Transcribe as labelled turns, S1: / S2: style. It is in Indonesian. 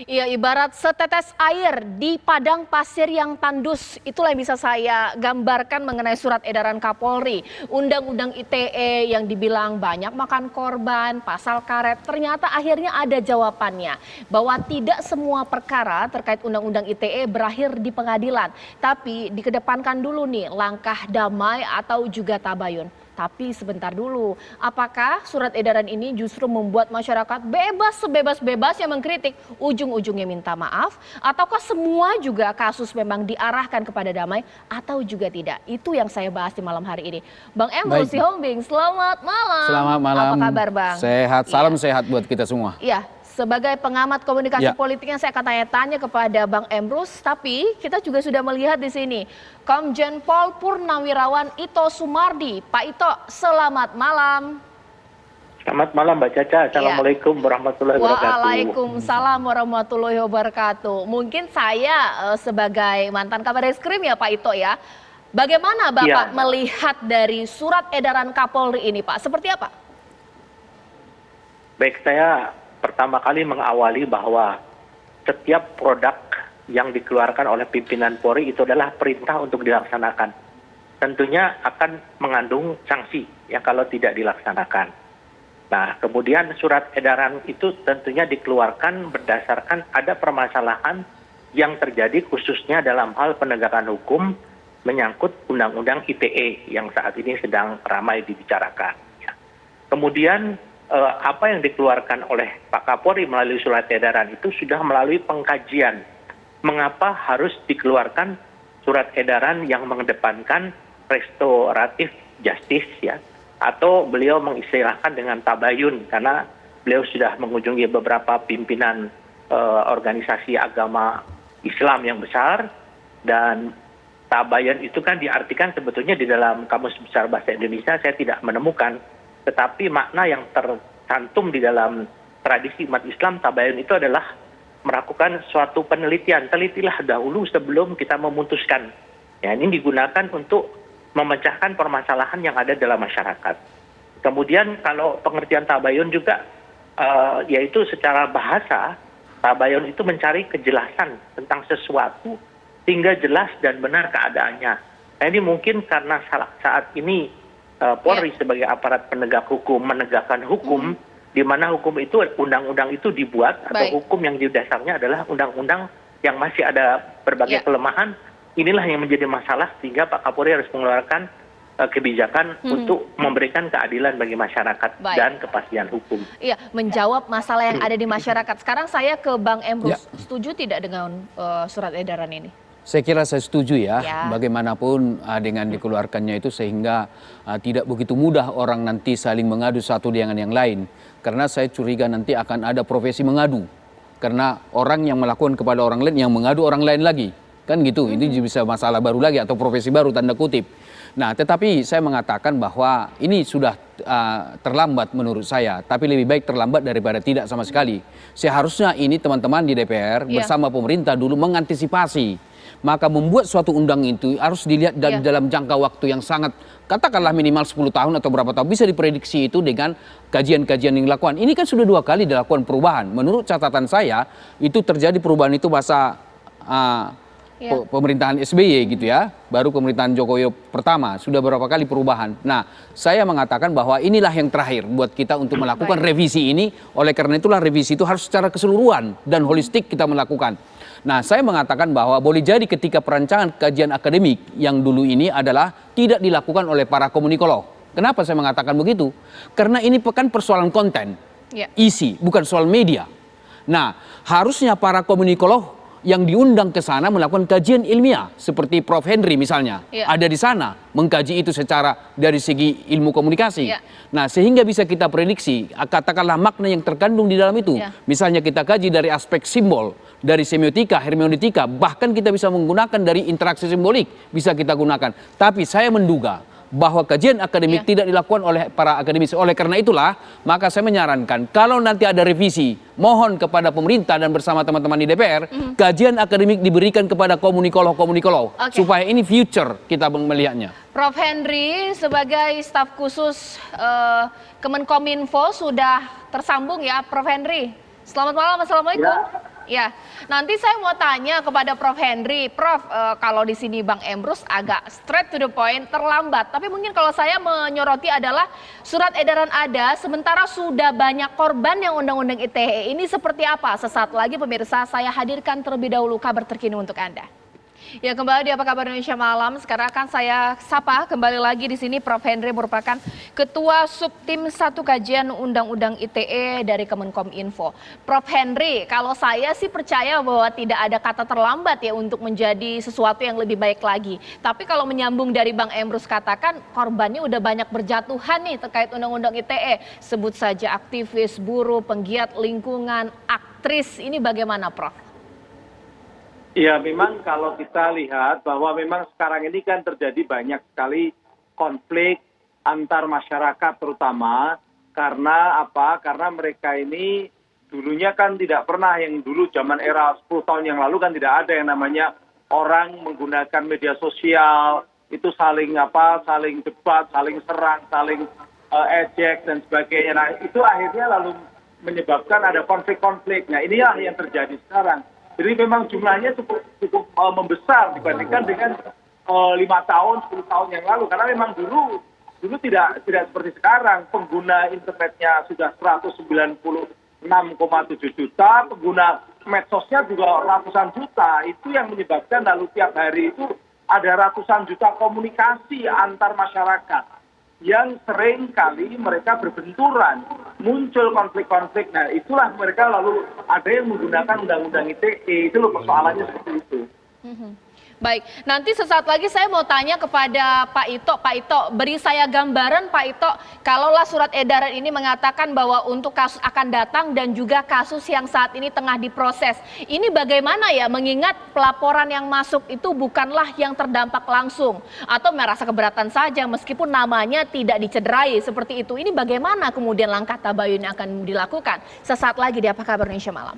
S1: Iya, ibarat setetes air di padang pasir yang tandus. Itulah yang bisa saya gambarkan mengenai surat edaran Kapolri. Undang-undang ITE yang dibilang banyak makan korban, pasal karet. Ternyata akhirnya ada jawabannya. Bahwa tidak semua perkara terkait undang-undang ITE berakhir di pengadilan. Tapi dikedepankan dulu nih langkah damai atau juga tabayun. Tapi sebentar dulu, apakah surat edaran ini justru membuat masyarakat bebas sebebas-bebasnya mengkritik, ujung-ujungnya minta maaf, ataukah semua juga kasus memang diarahkan kepada damai atau juga tidak? Itu yang saya bahas di malam hari ini. Bang Emrus Sihombing, selamat malam.
S2: Selamat malam.
S1: Apa kabar Bang?
S2: Sehat, salam sehat buat kita semua.
S1: Iya. Sebagai pengamat komunikasi politiknya saya akan tanya-tanya kepada Bang Emrus, tapi kita juga sudah melihat di sini Komjen Pol Purnawirawan Ito Sumardi. Pak Ito, selamat malam.
S3: Selamat malam Mbak Caca. Assalamualaikum warahmatullahi wabarakatuh.
S1: Waalaikumsalam warahmatullahi wabarakatuh. Mungkin saya sebagai mantan Kabar Eskrim ya Pak Ito ya. Bagaimana Bapak melihat dari surat edaran Kapolri ini Pak? Seperti apa?
S3: Baik, saya pertama kali mengawali bahwa setiap produk yang dikeluarkan oleh pimpinan Polri itu adalah perintah untuk dilaksanakan. Tentunya akan mengandung sanksi ya kalau tidak dilaksanakan. Nah, kemudian surat edaran itu tentunya dikeluarkan berdasarkan ada permasalahan yang terjadi khususnya dalam hal penegakan hukum menyangkut Undang-Undang ITE yang saat ini sedang ramai dibicarakan. Ya. Kemudian apa yang dikeluarkan oleh Pak Kapolri melalui surat edaran itu sudah melalui pengkajian. Mengapa harus dikeluarkan surat edaran yang mengedepankan restoratif justice ya, atau beliau mengistilahkan dengan tabayun karena beliau sudah mengunjungi beberapa pimpinan organisasi agama Islam yang besar, dan tabayun itu kan diartikan sebetulnya di dalam Kamus Besar Bahasa Indonesia saya tidak menemukan, tetapi makna yang tercantum di dalam tradisi umat Islam tabayun itu adalah melakukan suatu penelitian. Telitilah dahulu sebelum kita memutuskan. Ya, ini digunakan untuk memecahkan permasalahan yang ada dalam masyarakat. Kemudian kalau pengertian tabayun juga yaitu secara bahasa, tabayun itu mencari kejelasan tentang sesuatu sehingga jelas dan benar keadaannya. Nah, ini mungkin karena saat ini Polri sebagai aparat penegak hukum menegakkan hukum, di mana hukum itu, undang-undang itu dibuat atau hukum yang di dasarnya adalah undang-undang yang masih ada berbagai kelemahan. Inilah yang menjadi masalah sehingga Pak Kapolri harus mengeluarkan kebijakan untuk memberikan keadilan bagi masyarakat dan kepastian hukum.
S1: Iya, menjawab masalah yang ada di masyarakat. Sekarang saya ke Bang Emrus, setuju tidak dengan surat edaran ini?
S2: Saya kira saya setuju ya, bagaimanapun dengan dikeluarkannya itu sehingga tidak begitu mudah orang nanti saling mengadu satu dengan yang lain. Karena saya curiga nanti akan ada profesi mengadu. Karena orang yang melakukan kepada orang lain yang mengadu orang lain lagi. Kan gitu, ini bisa masalah baru lagi atau profesi baru tanda kutip. Nah, tetapi saya mengatakan bahwa ini sudah terlambat menurut saya. Tapi lebih baik terlambat daripada tidak sama sekali. Seharusnya ini teman-teman di DPR bersama pemerintah dulu mengantisipasi. Maka membuat suatu undang itu harus dilihat dalam jangka waktu yang sangat, katakanlah minimal 10 tahun atau berapa tahun. Bisa diprediksi itu dengan kajian-kajian yang dilakukan. Ini kan sudah 2 kali dilakukan perubahan. Menurut catatan saya, itu terjadi perubahan itu masa pemerintahan SBY gitu ya. Baru pemerintahan Jokowi pertama, sudah berapa kali perubahan. Nah, saya mengatakan bahwa inilah yang terakhir buat kita untuk melakukan revisi ini. Oleh karena itulah revisi itu harus secara keseluruhan dan holistik kita melakukan. Nah, saya mengatakan bahwa boleh jadi ketika perancangan kajian akademik yang dulu ini adalah tidak dilakukan oleh para komunikolog. Kenapa saya mengatakan begitu? Karena ini kan persoalan konten, isi, bukan soal media. Nah, harusnya para komunikolog yang diundang ke sana melakukan kajian ilmiah seperti Prof. Henry misalnya ada di sana mengkaji itu secara dari segi ilmu komunikasi. Nah, sehingga bisa kita prediksi katakanlah makna yang terkandung di dalam itu. Misalnya kita kaji dari aspek simbol, dari semiotika, hermeneutika, bahkan kita bisa menggunakan dari interaksi simbolik bisa kita gunakan. Tapi saya menduga bahwa kajian akademik tidak dilakukan oleh para akademisi. Oleh karena itulah, maka saya menyarankan kalau nanti ada revisi, mohon kepada pemerintah dan bersama teman-teman di DPR, kajian akademik diberikan kepada komunikolog-komunikolog supaya ini future kita melihatnya.
S1: Prof. Henry sebagai staf khusus Kemenkominfo sudah tersambung ya, Prof. Henry. Selamat malam, assalamualaikum. Ya, nanti saya mau tanya kepada Prof. Henry. Prof, kalau di sini Bang Emrus agak straight to the point, terlambat. Tapi mungkin kalau saya menyoroti adalah surat edaran ada, sementara sudah banyak korban yang Undang-Undang ITE. Ini seperti apa? Sesaat lagi pemirsa, saya hadirkan terlebih dahulu kabar terkini untuk Anda. Ya, kembali di Apa Kabar Indonesia Malam. Sekarang akan saya sapa kembali lagi di sini Prof. Henry merupakan Ketua Subtim 1 Kajian Undang-Undang ITE dari Kemenkominfo. Prof. Henry, kalau saya sih percaya bahwa tidak ada kata terlambat ya untuk menjadi sesuatu yang lebih baik lagi. Tapi kalau menyambung dari Bang Emrus katakan korbannya udah banyak berjatuhan nih terkait Undang-Undang ITE. Sebut saja aktivis, buruh, penggiat lingkungan, aktris. Ini bagaimana Prof?
S4: Ya, memang kalau kita lihat bahwa memang sekarang ini kan terjadi banyak sekali konflik antar masyarakat terutama karena apa? Karena mereka ini dulunya kan tidak pernah, yang dulu zaman era 10 tahun yang lalu kan tidak ada yang namanya orang menggunakan media sosial itu saling debat, saling serang, saling ejek dan sebagainya. Nah, itu akhirnya lalu menyebabkan ada konflik-konflik. Nah, inilah yang terjadi sekarang. Jadi memang jumlahnya cukup membesar dibandingkan dengan 5 tahun, 10 tahun yang lalu. Karena memang dulu tidak seperti sekarang. Pengguna internetnya sudah 196,7 juta, pengguna medsosnya juga ratusan juta. Itu yang menyebabkan lalu tiap hari itu ada ratusan juta komunikasi antar masyarakat yang sering kali mereka berbenturan, muncul konflik-konflik. Nah, itulah mereka lalu ada yang menggunakan Undang-Undang ITE. Itu loh persoalannya seperti itu.
S1: Baik, nanti sesaat lagi saya mau tanya kepada Pak Ito. Pak Ito, beri saya gambaran Pak Ito, kalaulah surat edaran ini mengatakan bahwa untuk kasus akan datang dan juga kasus yang saat ini tengah diproses. Ini bagaimana ya, mengingat pelaporan yang masuk itu bukanlah yang terdampak langsung atau merasa keberatan saja meskipun namanya tidak dicederai seperti itu. Ini bagaimana kemudian langkah tabayun yang akan dilakukan? Sesaat lagi di Apa Kabar Indonesia Malam.